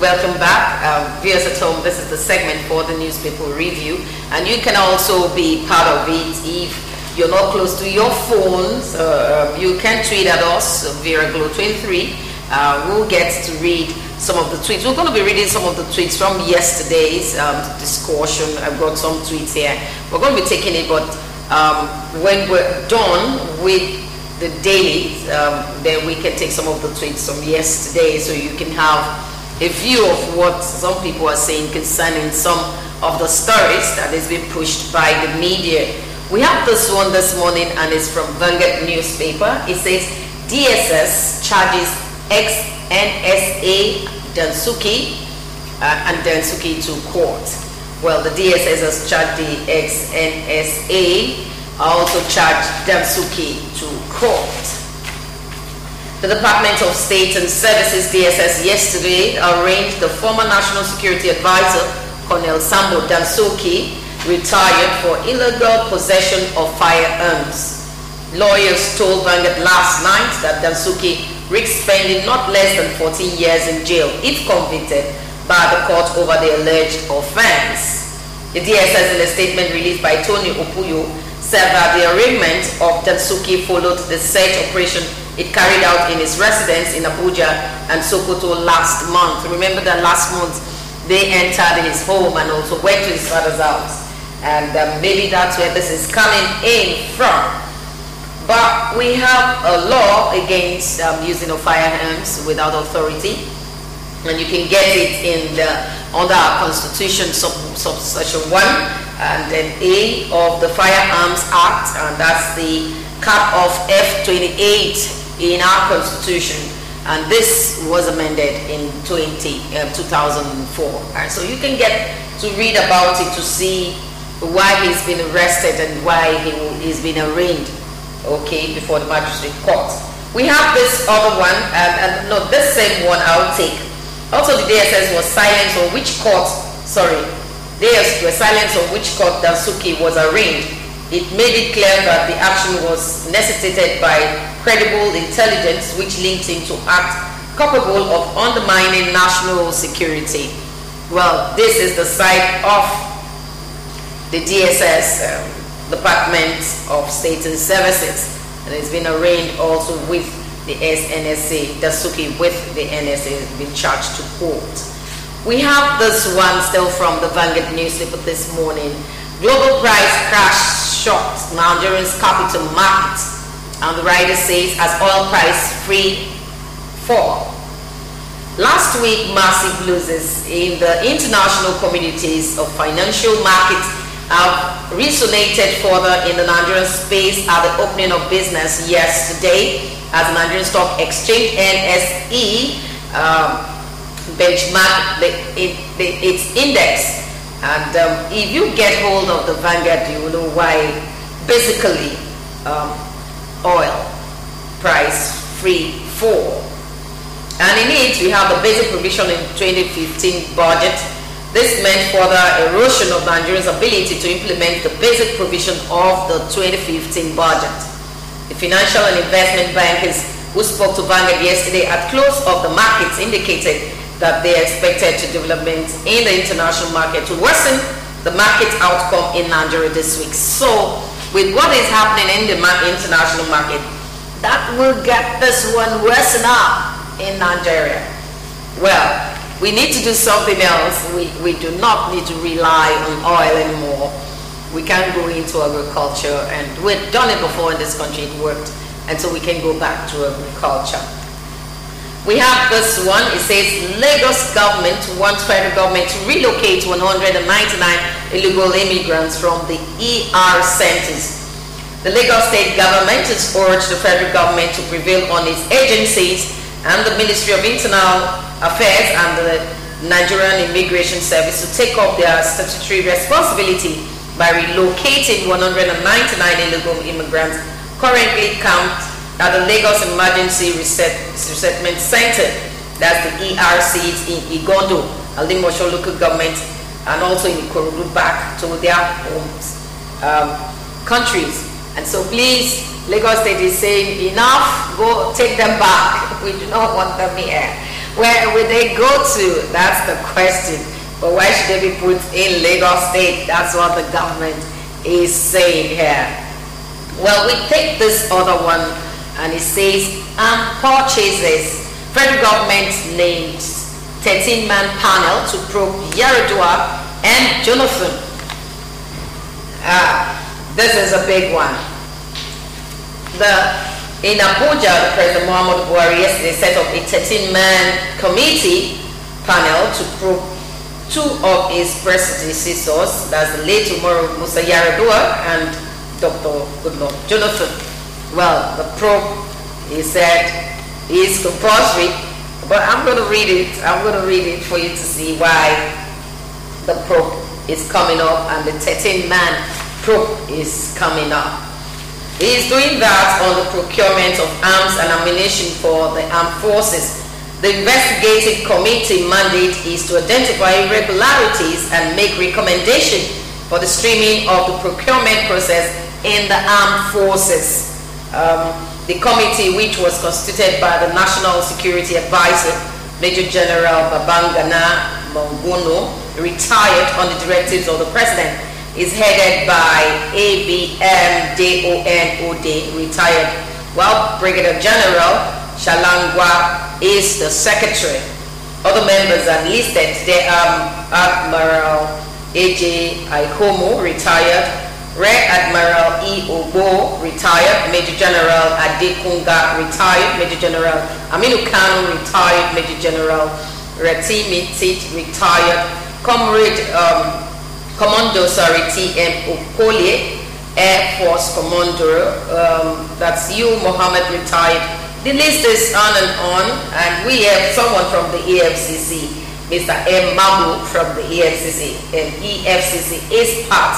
Welcome back, viewers at home. This is the segment for the newspaper review, and you can also be part of it if you're not close to your phones. You can tweet at us via Aug25. We'll get to read some of the tweets. We're going to be reading some of the tweets from yesterday's discussion. I've got some tweets here. We're going to be taking it, but when we're done with the daily, then we can take some of the tweets from yesterday, so you can have a view of what some people are saying concerning some of the stories that is being pushed by the media. We have this one this morning, and it's from Vanguard newspaper. It says DSS charges ex-NSA Dansuki and Dansuki to court. Well, the DSS has charged the ex-NSA, also charged Dansuki to court. The Department of State and Services, DSS, yesterday arraigned the former National Security Advisor, Colonel Sambo Dansuki, retired, for illegal possession of firearms. Lawyers told Vanguard last night that Dansuki risks spending not less than 14 years in jail if convicted by the court over the alleged offense. The DSS, in a statement released by Tony Opuyo, said that the arraignment of Dansuki followed the search operation it carried out in his residence in Abuja and Sokoto last month. Remember that last month they entered his home and also went to his father's house. And maybe that's where this is coming in from. But we have a law against using of firearms without authority. And you can get it in under our Constitution, subsection 1 and then A of the Firearms Act, and that's the cap of F28 in our Constitution, and this was amended in 2004. And so you can get to read about it to see why he's been arrested and why he's been arraigned, okay, before the magistrate court. We have this other one, and no, this same one I'll take. Also, the DSS was silent on which court, they were silent on which court Dansuki was arraigned. It made it clear that the action was necessitated by credible intelligence which linked him to act capable of undermining national security. Well, this is the side of the DSS, Department of State and Services, and it's been arraigned also with the NSA. Dansuki with the NSA has been charged to court. We have this one still from the Vanguard newspaper this morning. Global price crash shocked Nigeria's capital market, and the writer says as oil price free fall. Last week, massive losses in the international communities of financial markets have resonated further in the Nigerian space at the opening of business yesterday, as the Nigerian Stock Exchange NSE benchmarked its index. And if you get hold of the Vanguard, you will know why. Basically, oil price free fall. And in it, we have the basic provision in 2015 budget. This meant further erosion of Nigeria's ability to implement the basic provision of the 2015 budget. The financial and investment bankers who spoke to Vanguard yesterday at close of the markets indicated that they expected to development in the international market to worsen the market outcome in Nigeria this week. So, with what is happening in the international market, that will get this one worsen up in Nigeria. Well, we need to do something else. We do not need to rely on oil anymore. We can go into agriculture, and we've done it before in this country, it worked, and so we can go back to agriculture. We have this one. It says Lagos government wants federal government to relocate 199 illegal immigrants from the ER centers. The Lagos state government has urged the federal government to prevail on its agencies and the Ministry of Internal Affairs and the Nigerian Immigration Service to take up their statutory responsibility by relocating 199 illegal immigrants currently camped at the Lagos Emergency Resettlement Center, that's the ERCs in Igondo, Alimosho local government, and also in Ikorodu, back to their homes, countries. And so please, Lagos State is saying enough, go take them back. We do not want them here. Where will they go to? That's the question. But why should they be put in Lagos State? That's what the government is saying here. Well, we take this other one, and it says purchases. Federal government named 13-man panel to probe Yaradua and Jonathan. This is a big one. In Abuja, President Muhammadu Buhari yesterday set up a 13-man committee panel to probe two of his predecessors, that's the late Umaru Musa Yaradua and Dr. Goodluck Jonathan. Well, the probe, he said, is compulsory, but I'm going to read it. I'm going to read it for you to see why the probe is coming up and the 13-man probe is coming up. He is doing that on the procurement of arms and ammunition for the armed forces. The investigative committee mandate is to identify irregularities and make recommendations for the streamlining of the procurement process in the armed forces. The committee, which was constituted by the National Security Advisor, Major General Babangana Monguno, retired on the directives of the President, is headed by ABM Donode, retired, while Brigadier General Shalangwa is the secretary. Other members are listed. They are Admiral AJ Aihomo, retired, Rear Admiral E. Obo, retired, Major General Adekunga, retired, Major General Aminu Kanu, retired, Major General Retimi Tit, retired, Commando T.M. Okolie, Air Force Commander, that's you, Mohammed, retired. The list is on, and we have someone from the EFCC, Mr. M. Mabu from the EFCC, and EFCC is part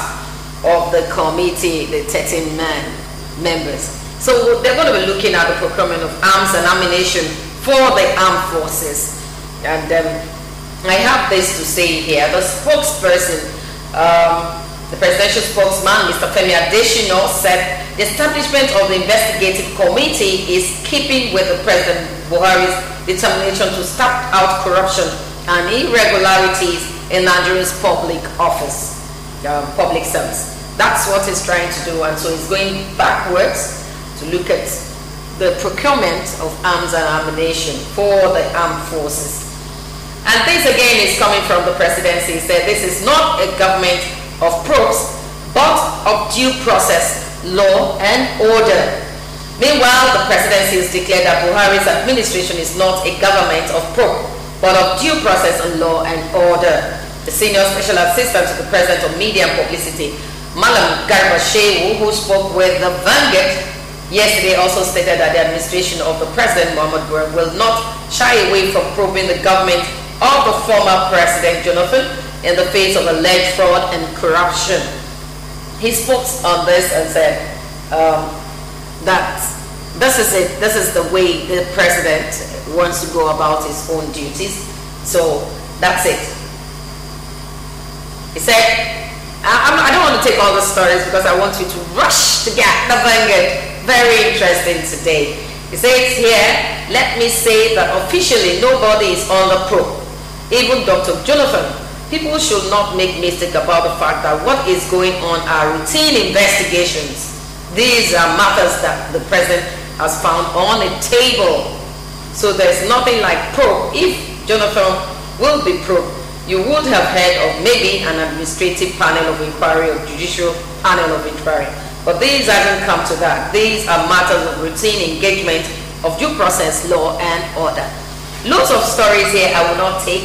of the committee, the 13-man members. So they're going to be looking at the procurement of arms and ammunition for the armed forces. And I have this to say here. The spokesperson, the presidential spokesman, Mr. Femi Adesina, said the establishment of the investigative committee is keeping with the President Buhari's determination to stamp out corruption and irregularities in Nigeria's public office, public service. That's what he's trying to do, and so he's going backwards to look at the procurement of arms and ammunition for the armed forces. And this again is coming from the presidency. He said this is not a government of probes, but of due process, law and order. Meanwhile, the presidency has declared that Buhari's administration is not a government of probe, but of due process and law and order. The senior special assistant to the president of media and publicity, Malam Garba Shehu, who spoke with the Vanguard yesterday, also stated that the administration of the president, Muhammad Buhari, will not shy away from probing the government of the former president, Jonathan, in the face of alleged fraud and corruption. He spoke on this and said that this is it. This is the way the president wants to go about his own duties. So that's it. He said, I don't want to take all the stories because I want you to rush to get the Vanguard. Very interesting today. He says here, let me say that officially nobody is on the probe. Even Dr. Jonathan. People should not make mistake about the fact that what is going on are routine investigations. These are matters that the president has found on a table. So there's nothing like probe. If Jonathan will be probed, you would have heard of maybe an administrative panel of inquiry or judicial panel of inquiry. But these hasn't come to that. These are matters of routine engagement of due process, law and order. Lots of stories here I will not take.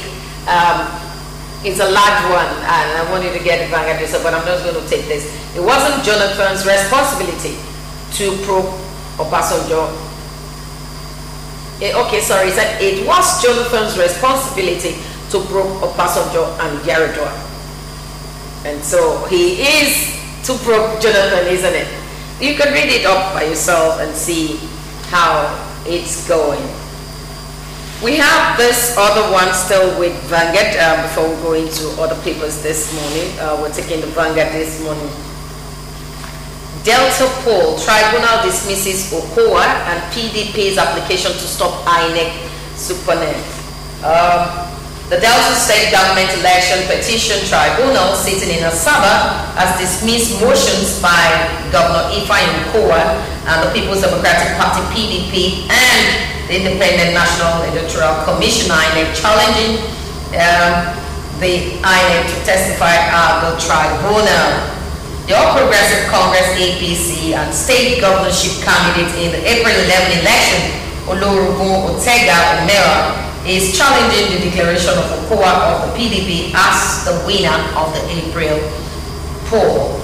It's a large one, and I want you to get the Vanguard yourself, but I'm just going to take this. It wasn't Jonathan's responsibility to probe Obasanjo. Okay, sorry, he said it was Jonathan's responsibility to probe Obasanjo and Yaradua. And so he is to probe Jonathan, isn't it? You can read it up by yourself and see how it's going. We have this other one still with Vanguard before we go into other papers this morning. We're taking the Vanguard this morning. Delta poll, tribunal dismisses Okowa and PDP's application to stop INEC supernet. The Delta State Government Election Petition Tribunal sitting in Asaba has dismissed motions by Governor Ifeanyi Okowa and the People's Democratic Party PDP and the Independent National Electoral Commission INEC challenging the INEC to testify at the tribunal. The All Progressive Congress APC and state governorship candidate in the April 11 election, Olorugun Otega Omera, is challenging the declaration of Okowa of the PDP as the winner of the April poll.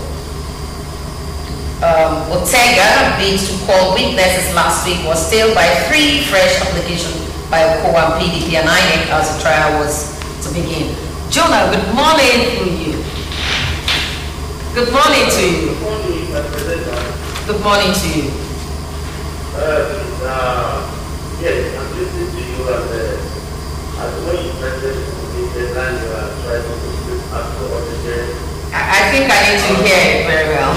Otega, being to call witnesses last week, was stayed by 3 fresh applications by Okowa, PDP, and INEC as the trial was to begin. Jonah, good morning to you. Good morning to you. Good morning to you. Yes, I'm listening to you as when you present the land you are trying to ask for the I think I need to hear it very well.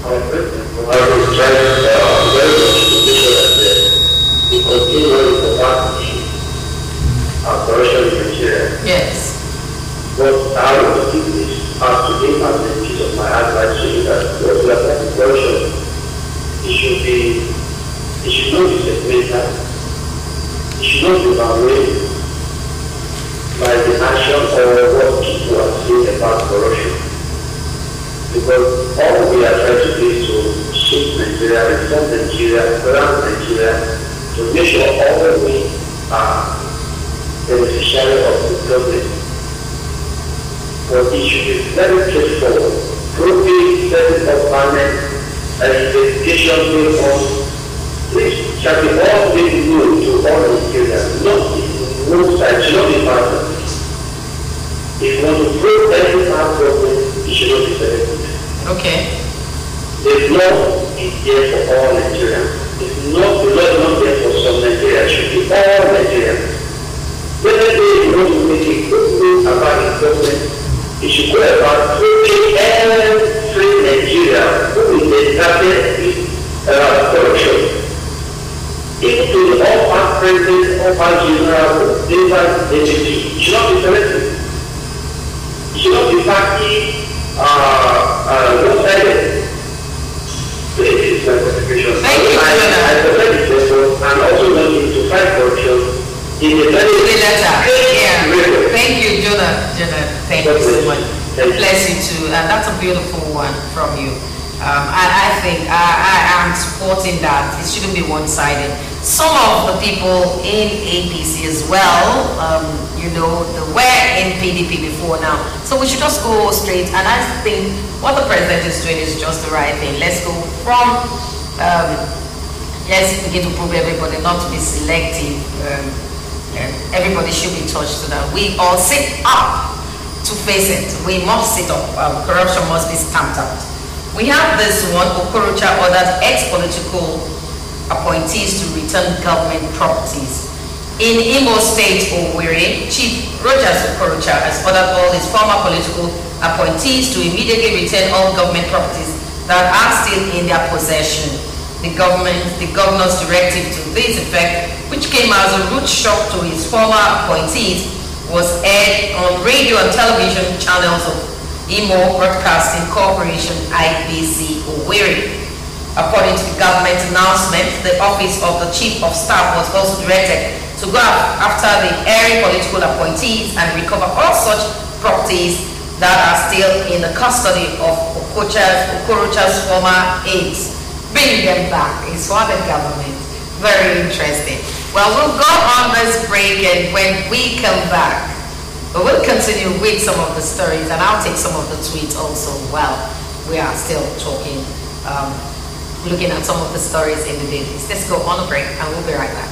Our president was trying very much to make sure that we continue the party corruption in Nigeria. Yes. But I want to keep this as today as a piece of my advice to you that what we are talking corruption, it should not be separated. It should not be evaluated by the action or what people are saying about corruption. Because all we are trying to do is to shape Nigeria, reform Nigeria, grant Nigeria, to make sure all of we are beneficiaries of the government. But it should be very straightforward. Proving setting up panel and investigation going on. This shall be all made known to all Nigerians, not one side, should not be part. If you want to prove any part problem, it should not be selected. Okay. The law is there for all Nigerians. It's not the law is not there for some Nigerians, it should be all Nigerians. Whether they want to make a good thing about the government, it should go about proving every Nigerian who is established corruption. Even to the all-part president, all-part general, all-part deputy, it should not be selected. It should not be party one-sided. So this is my contribution. Thank you, I prepare the paper and also want to fight corruption in a very letter. Yeah. Thank you, Jonah. Thank you so much. Bless you too. And that's a beautiful one from you. I think I am supporting that. It shouldn't be one-sided. Some of the people in APC as well, they were in PDP before now. So we should just go straight. And I think what the president is doing is just the right thing. Let's go from, let's begin to prove everybody not to be selective. Everybody should be touched so that we all sit up to face it. We must sit up. Corruption must be stamped out. We have this one. Okorocha orders ex-political appointees to return government properties. In Imo State, Owerri, Chief Rogers Okorocha has ordered all his former political appointees to immediately return all government properties that are still in their possession. The governor's directive to this effect, which came as a rude shock to his former appointees, was aired on radio and television channels of Imo Broadcasting Corporation, IBC, Owerri. According to the government announcement, the office of the Chief of Staff was also directed to go after the airy political appointees and recover all such properties that are still in the custody of Okorocha's former aides. Bring them back. It's for the government. Very interesting. Well, we'll go on this break, and when we come back, but we'll continue with some of the stories, and I'll take some of the tweets also while we are still talking, looking at some of the stories in the dailies. Let's go on a break, and we'll be right back.